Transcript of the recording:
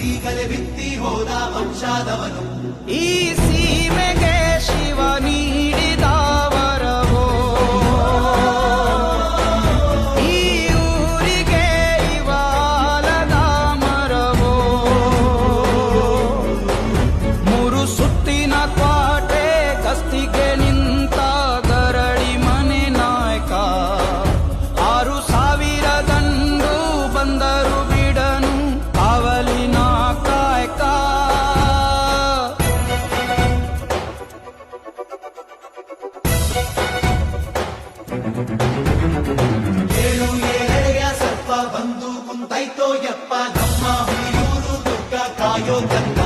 ಈಗಲೇ ಬಿತ್ತಿ ಹೋದ ವಂಶಾದವನು ಈ ಸೀಮೆಗೆ ಶಿವ ನೀಡಿದ ವರವೋ, ಈ ಊರಿಗೆ ಇವಾಲದ ಮರವೋ, ಮೂರು ಸುತ್ತಿನ ಕ್ವಾಟೆ ಗಸ್ತಿಗೆ ನಿಂತ ಗರಡಿ ಮನೆ ನಾಯಕ, 6,000 ದಂಡು ಬಂದರು ಬಿಡನು ಕಾವಲಿನ ಕಾಯಕ. ಏಳೆಡೆಯ ಸರ್ಪ ಬಂದು ಕುಂತೈತೋ ಯಪ್ಪ, ನಮ್ಮ ಹುಲಿಯೂರು ದುರ್ಗ ಕಾಯೋ ಗಂಗ.